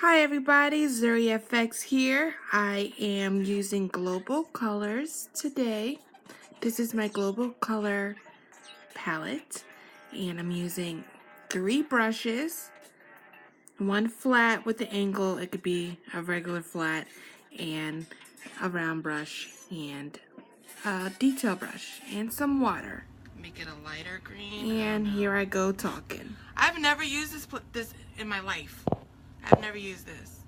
Hi everybody, zurifx here. I am using global colors today. This is my global color palette and I'm using 3 brushes, one flat with the angle, it could be a regular flat, and a round brush and a detail brush and some water. Make it a lighter green. And here I go talking. I've never used this in my life. I've never used this.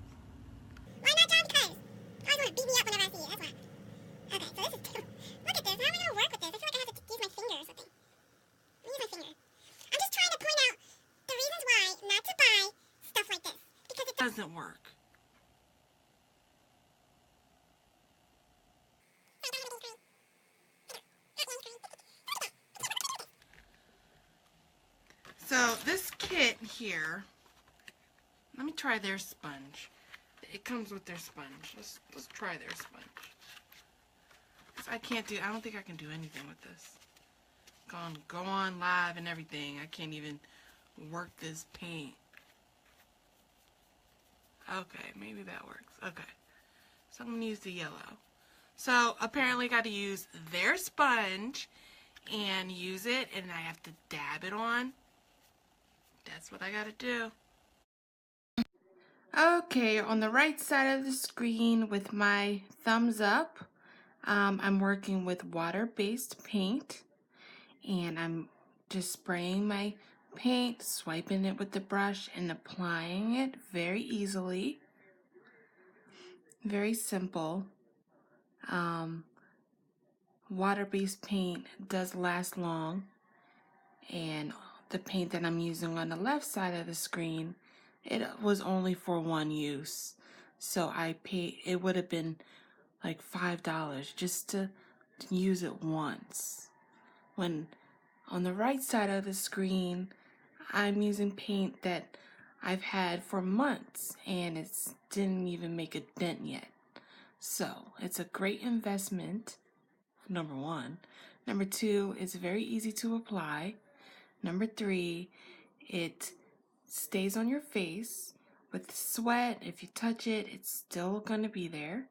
Why not, John? Because I always want to beat me up whenever I see it. That's why. Okay, so this is two. Look at this. How am I going to work with this? I feel like I have to use my finger or something. Let me use my finger. I'm just trying to point out the reasons why not to buy stuff like this. Because it doesn't work. So this kit here, let me try their sponge. It comes with their sponge. Let's try their sponge. I don't think I can do anything with this. Go on live and everything. I can't even work this paint. Okay, maybe that works. Okay. So I'm going to use the yellow. So apparently I got to use their sponge and use it, and I have to dab it on. That's what I got to do. Okay, on the right side of the screen with my thumbs up, I'm working with water-based paint, and I'm just spraying my paint, swiping it with the brush, and applying it very easily. Very simple. Water-based paint does last long, and the paint that I'm using on the left side of the screen, it was only for one use, so I paid, it would have been like $5 just to use it once. When on the right side of the screen, I'm using paint that I've had for months and it didn't even make a dent yet. So it's a great investment, number one. Number two, it's very easy to apply. Number three, it stays on your face. With sweat, if you touch it, it's still going to be there.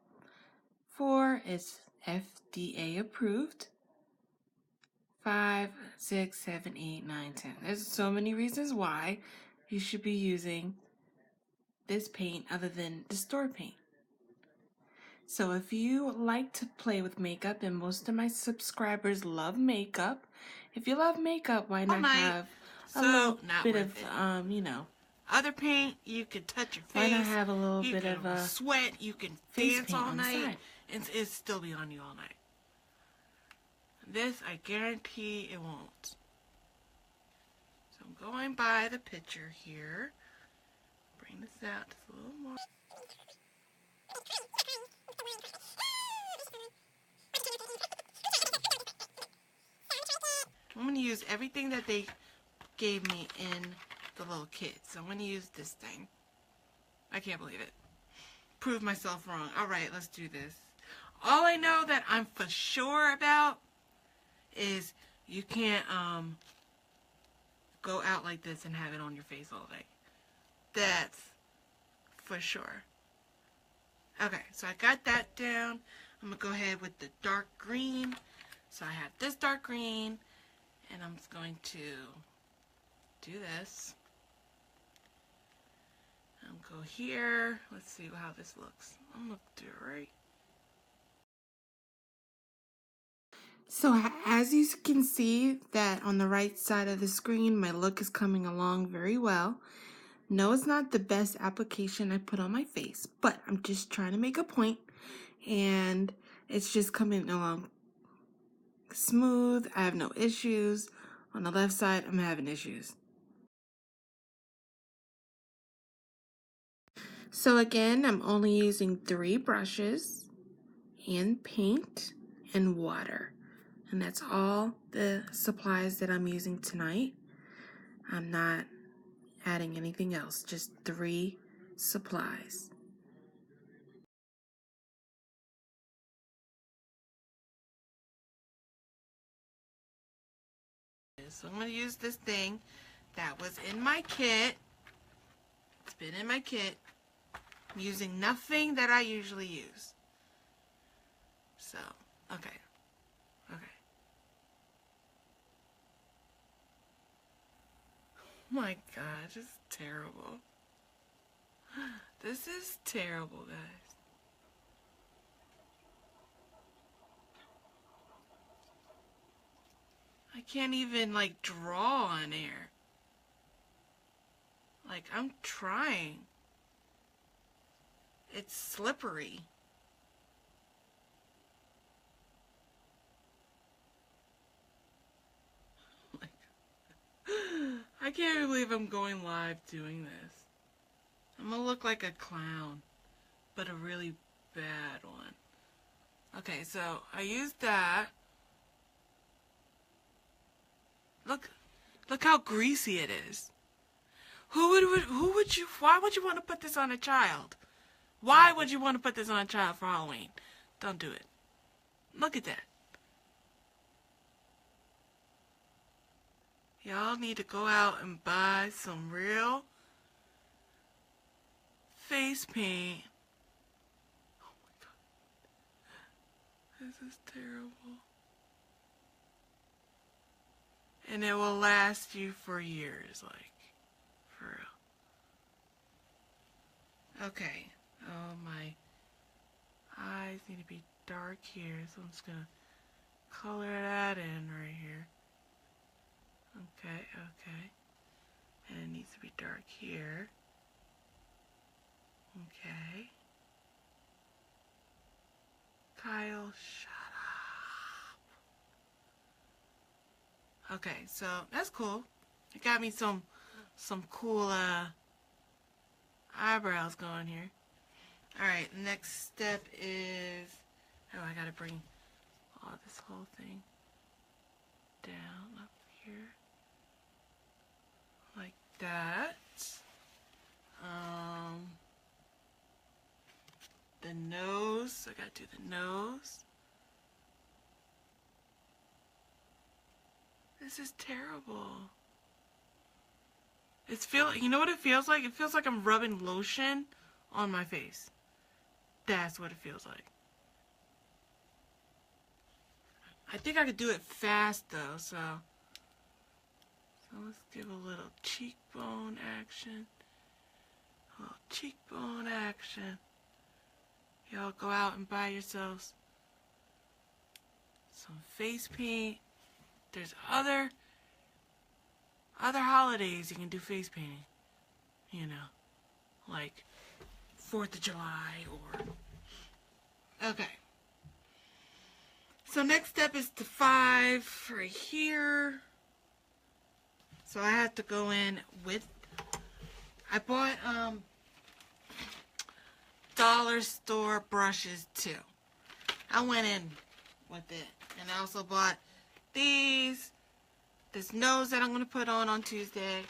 4, it's FDA approved. 5, 6, 7, 8, 9, 10. There's so many reasons why you should be using this paint other than the store paint. So if you like to play with makeup, and most of my subscribers love makeup, if you love makeup, why not have a little bit of, other paint, you can touch your face. Why not have a little bit of sweat, you can dance all night, and it'll still be on you all night. This, I guarantee it won't. So I'm going by the picture here. Bring this out just a little more. I'm going to use everything that they gave me in the little kit. So I'm going to use this thing. I can't believe it. Prove myself wrong. Alright, let's do this. All I know that I'm for sure about is you can't go out like this and have it on your face all day. That's for sure. Okay, so I got that down. I'm going to go ahead with the dark green. So I have this dark green, and I'm just going to do this. I'll go here. Let's see how this looks. I'm going to do it right. So as you can see that on the right side of the screen, my look is coming along very well. No, it's not the best application I put on my face, but I'm just trying to make a point, and it's just coming along smooth. I have no issues. On the left side, I'm having issues. So again, I'm only using 3 brushes and paint and water. And that's all the supplies that I'm using tonight. I'm not adding anything else, just 3 supplies. So I'm going to use this thing that was in my kit. It's been in my kit. I'm using nothing that I usually use. So, okay. Okay. Oh my God, this is terrible. This is terrible, guys. I can't even, like, draw on air. Like, I'm trying. It's slippery. Like, I can't believe I'm going live doing this. I'm gonna look like a clown, but a really bad one. Okay, so I used that. Look how greasy it is. Who would you, why would you want to put this on a child? Why would you want to put this on a child for Halloween? Don't do it. Look at that. Y'all need to go out and buy some real face paint. Oh my God. This is terrible. And it will last you for years, like, for real. Okay. Oh, my eyes need to be dark here, so I'm just gonna color that in right here. Okay, okay. And it needs to be dark here. Okay. Kyle, shut up. Okay, so that's cool. It got me some cool eyebrows going here. Alright, next step is, oh, I gotta bring all this whole thing down up here. Like that. The nose, I gotta do the nose. This is terrible. You know what it feels like? It feels like I'm rubbing lotion on my face. That's what it feels like. I think I could do it fast though, so let's give a little cheekbone action. A little cheekbone action. Y'all go out and buy yourselves some face paint. There's other holidays you can do face painting. You know, like 4th of July or... Okay. So next step is to 5 right here. So I have to go in with... I bought dollar store brushes too. I went in with it. And I also bought this nose that I'm going to put on Tuesday.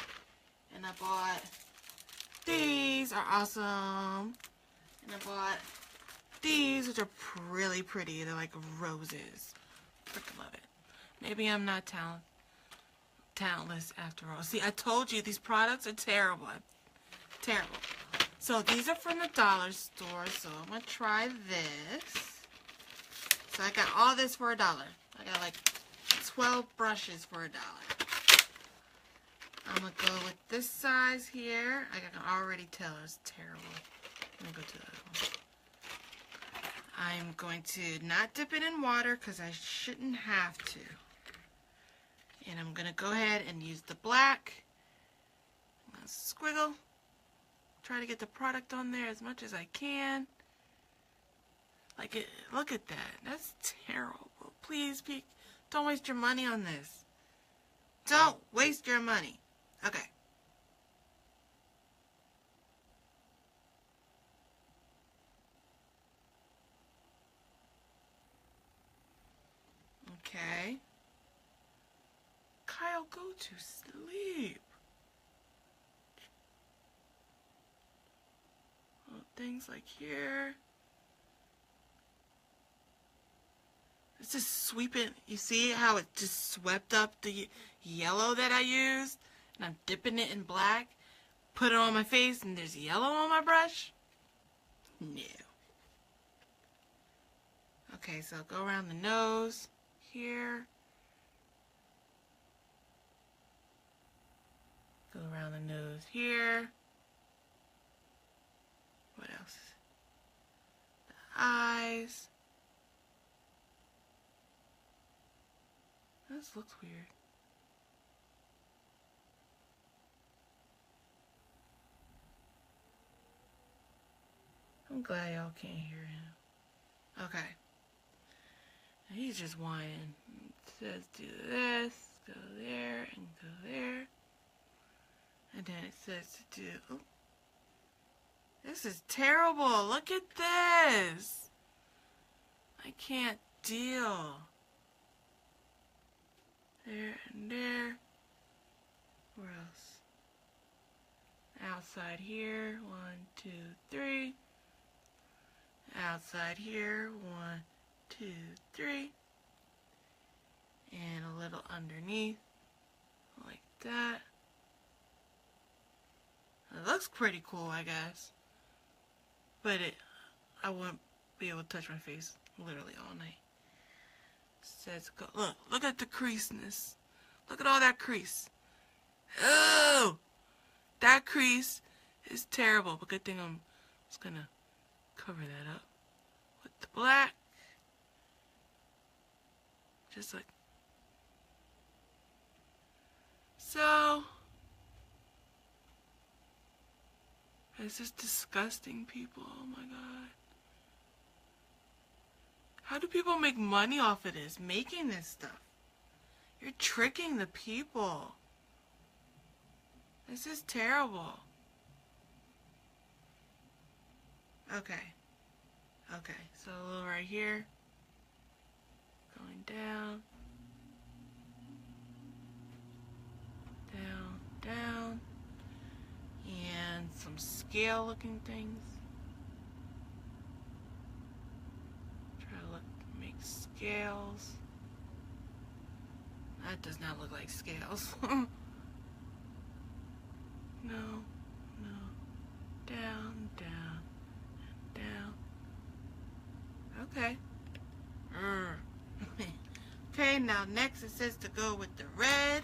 And I bought these are awesome. And I bought these, which are really pretty. They're like roses. Freaking love it. Maybe I'm not talentless after all. See, I told you these products are terrible. Terrible. So these are from the dollar store. So I'm going to try this. So I got all this for $1. I got like 12 brushes for $1. I'm going to go with this size here. I can already tell it's terrible. Let me go to the other one. I'm going to not dip it in water because I shouldn't have to. And I'm going to go ahead and use the black. I'm going to squiggle. Try to get the product on there as much as I can. Like it, look at that. That's terrible. Please, don't waste your money on this. Don't waste your money. Okay. Okay. Kyle, go to sleep. Things like here. It's just sweeping. You see how it just swept up the yellow that I used? And I'm dipping it in black. Put it on my face and there's yellow on my brush. No. Okay, so go around the nose here. Go around the nose here. What else? The eyes. This looks weird. I'm glad y'all can't hear him. Okay. And he's just whining. It says do this, go there, and go there. And then it says to do... Oh, this is terrible. Look at this. I can't deal. There and there. Where else? Outside here. 1, 2, 3. Outside here. 1, 2, 3. And a little underneath. Like that. It looks pretty cool, I guess. But I wouldn't be able to touch my face literally all night. Says go. Look at the creaseness. Look at all that crease. Oh, that crease is terrible. But good thing I'm just gonna cover that up with the black. Just like so. It's just disgusting, people. Oh my god. How do people make money off of this? Making this stuff. You're tricking the people. This is terrible. Okay. Okay, so a little right here. Going down. Down, down. And some scale looking things. Try to make scales. That does not look like scales. No, no. Down, down, and down. Okay. Okay, now next it says to go with the red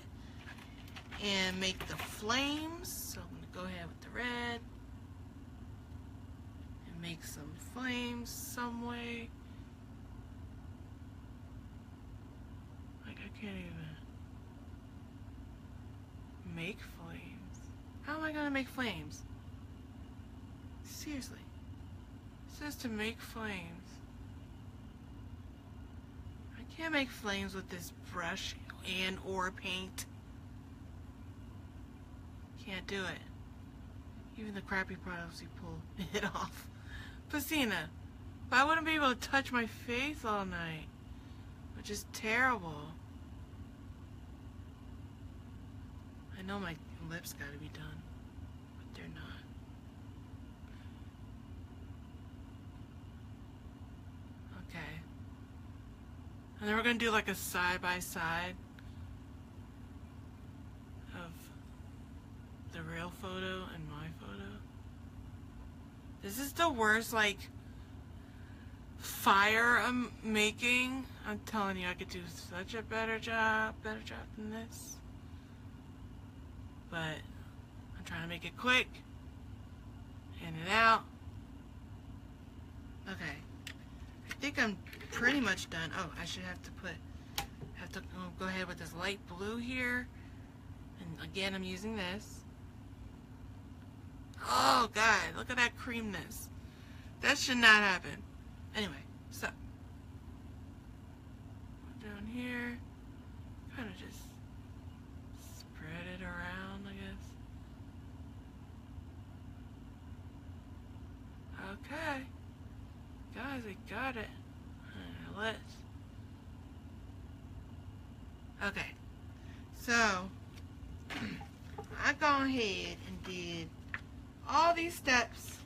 and make the flames. So I'm going to go ahead with the red and make some flames some way. Like I can't even make flames. How am I going to make flames? Seriously. It says to make flames. I can't make flames with this brush and or paint. Can't do it. Even the crappy products you pull it off. Pasina, but I wouldn't be able to touch my face all night, which is terrible. I know my lips gotta be done, but they're not. Okay. And then we're gonna do like a side by side of the real photo and my photo. This is the worst, like, fire I'm making. I'm telling you, I could do such a better job than this. But I'm trying to make it quick. In and out. Okay. I think I'm pretty much done. Oh, I should have to go ahead with this light blue here. And again, I'm using this. Oh god, look at that creamness. That should not happen. Anyway, so down here, kind of just spread it around, I guess. Okay, guys, I got it. Let's. Okay, so I gone ahead and did all these steps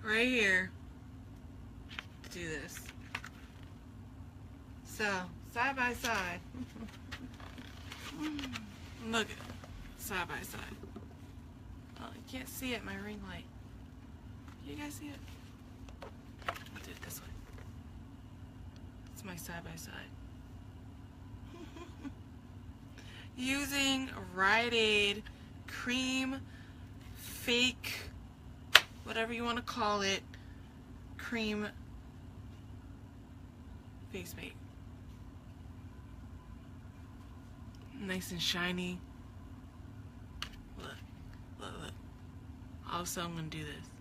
right here to do this. So, side by side. Look at it. Side by side. Oh, you can't see it, my ring light. You guys see it? I'll do it this way. It's my side by side. Using Rite Aid cream fake, whatever you want to call it, cream face paint. Nice and shiny. Look, look, look. Also, I'm gonna do this.